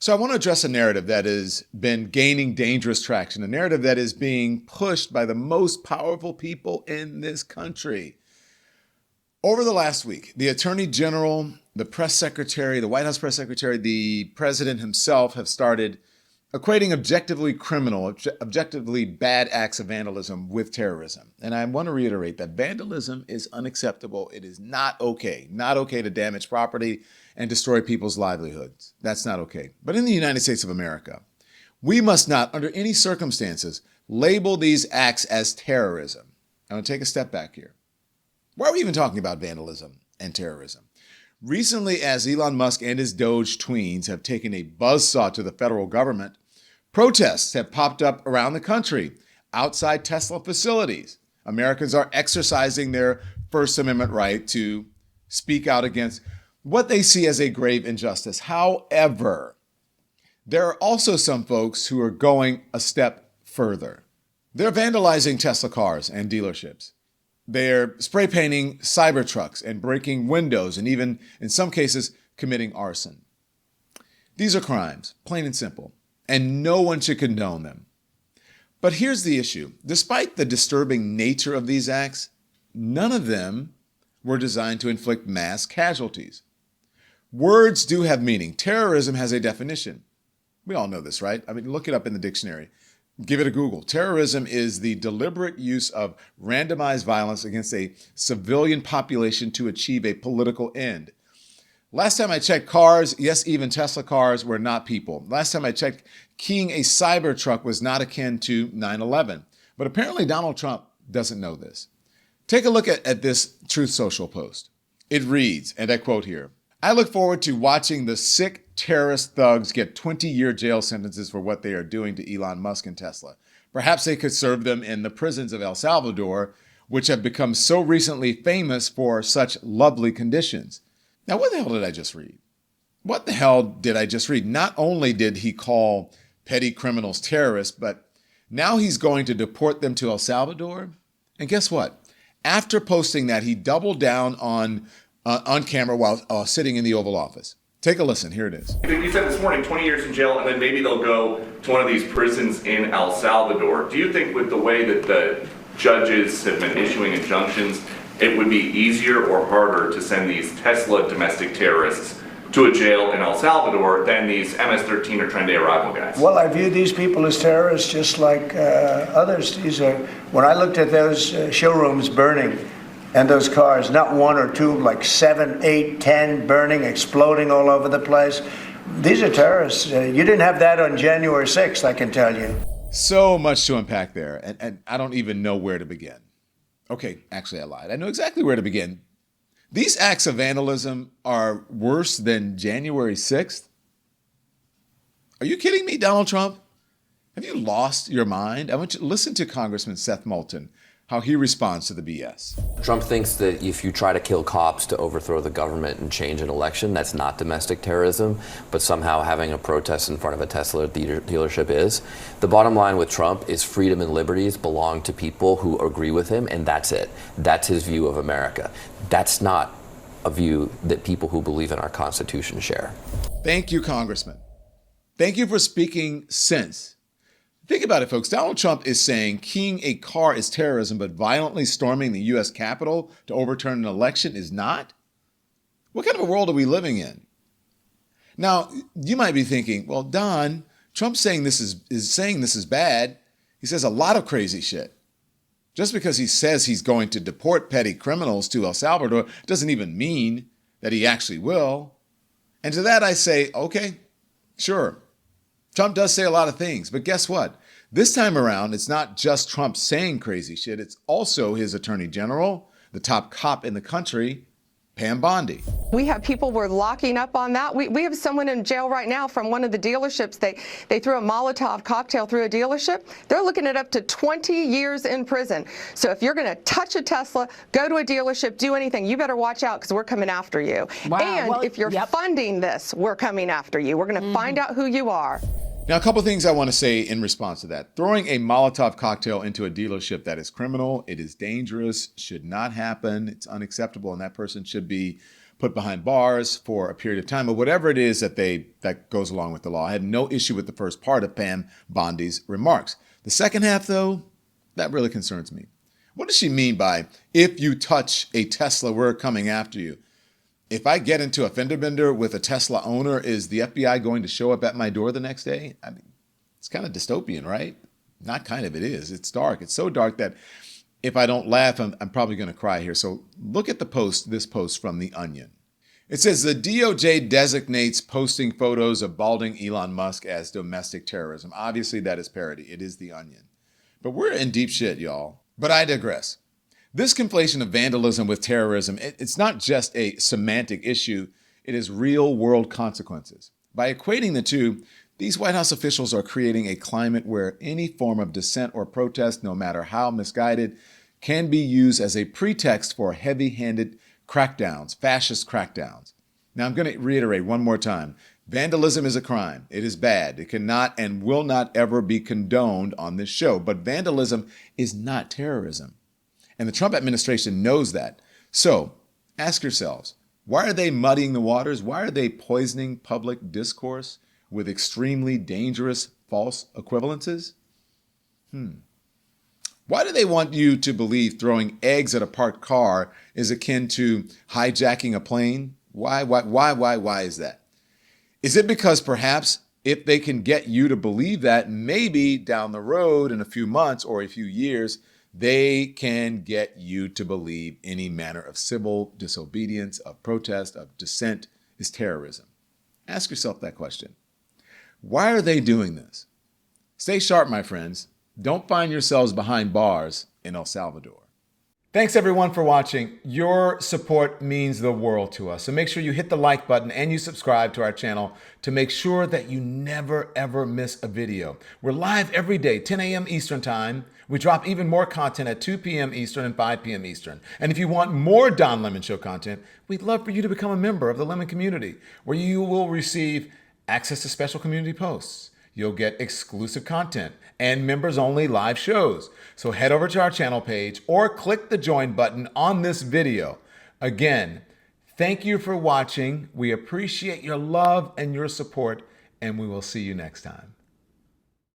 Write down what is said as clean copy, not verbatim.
So I want to address a narrative that has been gaining dangerous traction, a narrative that is being pushed by the most powerful people in this country. Over the last week, the Attorney General, the press secretary, the White House press secretary, the president himself have started equating objectively criminal, objectively bad acts of vandalism with terrorism. And I want to reiterate that vandalism is unacceptable. It is not okay to damage property and destroy people's livelihoods. That's not okay. But in the United States of America, we must not, under any circumstances, label these acts as terrorism. I'm going to take a step back here. Why are we even talking about vandalism and terrorism? Recently, as Elon Musk and his Doge tweens have taken a buzzsaw to the federal government, protests have popped up around the country outside Tesla facilities. Americans are exercising their First Amendment right to speak out against what they see as a grave injustice. However, there are also some folks who are going a step further. They're vandalizing Tesla cars and dealerships. They're spray painting Cybertrucks and breaking windows and even, in some cases, committing arson. These are crimes, plain and simple, and no one should condone them. But here's the issue. Despite the disturbing nature of these acts, none of them were designed to inflict mass casualties. Words do have meaning. Terrorism has a definition. We all know this, right? I mean, look it up in the dictionary. Give it a Google. Terrorism is the deliberate use of randomized violence against a civilian population to achieve a political end. Last time I checked, cars, yes, even Tesla cars, were not people. Last time I checked, keying a Cybertruck was not akin to 9/11. But apparently Donald Trump doesn't know this. Take a look at this Truth Social post. It reads, and I quote here, "I look forward to watching the sick terrorist thugs get 20-year jail sentences for what they are doing to Elon Musk and Tesla. Perhaps they could serve them in the prisons of El Salvador, which have become so recently famous for such lovely conditions." Now, what the hell did I just read? What the hell did I just read? Not only did he call petty criminals terrorists, but now he's going to deport them to El Salvador. And guess what? After posting that, he doubled down on camera while sitting in the Oval Office. Take a listen. Here it is. You said this morning 20 years in jail, and then maybe they'll go to one of these prisons in El Salvador. Do you think with the way that the judges have been issuing injunctions, it would be easier or harder to send these Tesla domestic terrorists to a jail in El Salvador than these MS-13 or Tren de Aragua guys? Well, I view these people as terrorists just like others. When I looked at those showrooms burning, and those cars, not one or two, like 7, 8, 10 burning, exploding all over the place. These are terrorists. You didn't have that on January 6th, I can tell you. So much to unpack there, and I don't even know where to begin. Okay, actually I lied. I know exactly where to begin. These acts of vandalism are worse than January 6th? Are you kidding me, Donald Trump? Have you lost your mind? I want you to listen to Congressman Seth Moulton, how he responds to the BS. Trump thinks that if you try to kill cops to overthrow the government and change an election, that's not domestic terrorism, but somehow having a protest in front of a Tesla dealership is. The bottom line with Trump is freedom and liberties belong to people who agree with him, and that's it. That's his view of America. That's not a view that people who believe in our Constitution share. Thank you, Congressman. Thank you for speaking sense. Think about it, folks. Donald Trump is saying keying a car is terrorism, but violently storming the U.S. Capitol to overturn an election is not? What kind of a world are we living in? Now, you might be thinking, well, Don, Trump's saying this is bad. He says a lot of crazy shit. Just because he says he's going to deport petty criminals to El Salvador doesn't even mean that he actually will. And to that I say, okay, sure. Trump does say a lot of things, but guess what? This time around, it's not just Trump saying crazy shit. It's also his attorney general, the top cop in the country, Pam Bondi. We have people we're locking up on that. We have someone in jail right now from one of the dealerships. They threw a Molotov cocktail through a dealership. They're looking at up to 20 years in prison. So if you're going to touch a Tesla, go to a dealership, do anything, you better watch out because we're coming after you. Wow. And Well, if you're funding this, we're coming after you. We're going to find out who you are. Now, a couple things I want to say in response to that. Throwing a Molotov cocktail into a dealership, that is criminal. It is dangerous, should not happen. It's unacceptable, and that person should be put behind bars for a period of time, or whatever it is that goes along with the law. I had no issue with the first part of Pam Bondi's remarks. The second half, though, that really concerns me. What does she mean by, if you touch a Tesla, we're coming after you? If I get into a fender bender with a Tesla owner, is the FBI going to show up at my door the next day? I mean, it's kind of dystopian, right? Not kind of, it is. It's dark. It's so dark that if I don't laugh, I'm probably going to cry here. So look at this post from The Onion. It says, the DOJ designates posting photos of balding Elon Musk as domestic terrorism. Obviously, that is parody. It is The Onion. But we're in deep shit, y'all. But I digress. This conflation of vandalism with terrorism, it's not just a semantic issue. It is real world consequences. By equating the two, these White House officials are creating a climate where any form of dissent or protest, no matter how misguided, can be used as a pretext for heavy-handed crackdowns, fascist crackdowns. Now, I'm going to reiterate one more time. Vandalism is a crime. It is bad. It cannot and will not ever be condoned on this show. But vandalism is not terrorism. And the Trump administration knows that. So ask yourselves, why are they muddying the waters? Why are they poisoning public discourse with extremely dangerous false equivalences? Why do they want you to believe throwing eggs at a parked car is akin to hijacking a plane? Why is that? Is it because perhaps if they can get you to believe that, maybe down the road in a few months or a few years, they can get you to believe any manner of civil disobedience, of protest, of dissent is terrorism? Ask yourself that question. Why are they doing this? Stay sharp, my friends. Don't find yourselves behind bars in El Salvador. Thanks everyone for watching. Your support means the world to us. So make sure you hit the like button and you subscribe to our channel to make sure that you never ever miss a video. We're live every day, 10 a.m. Eastern time. We drop even more content at 2 p.m. Eastern and 5 p.m. Eastern. And if you want more Don Lemon Show content, we'd love for you to become a member of the Lemon community, where you will receive access to special community posts. You'll get exclusive content and members-only live shows. So head over to our channel page or click the join button on this video. Again, thank you for watching. We appreciate your love and your support, and we will see you next time.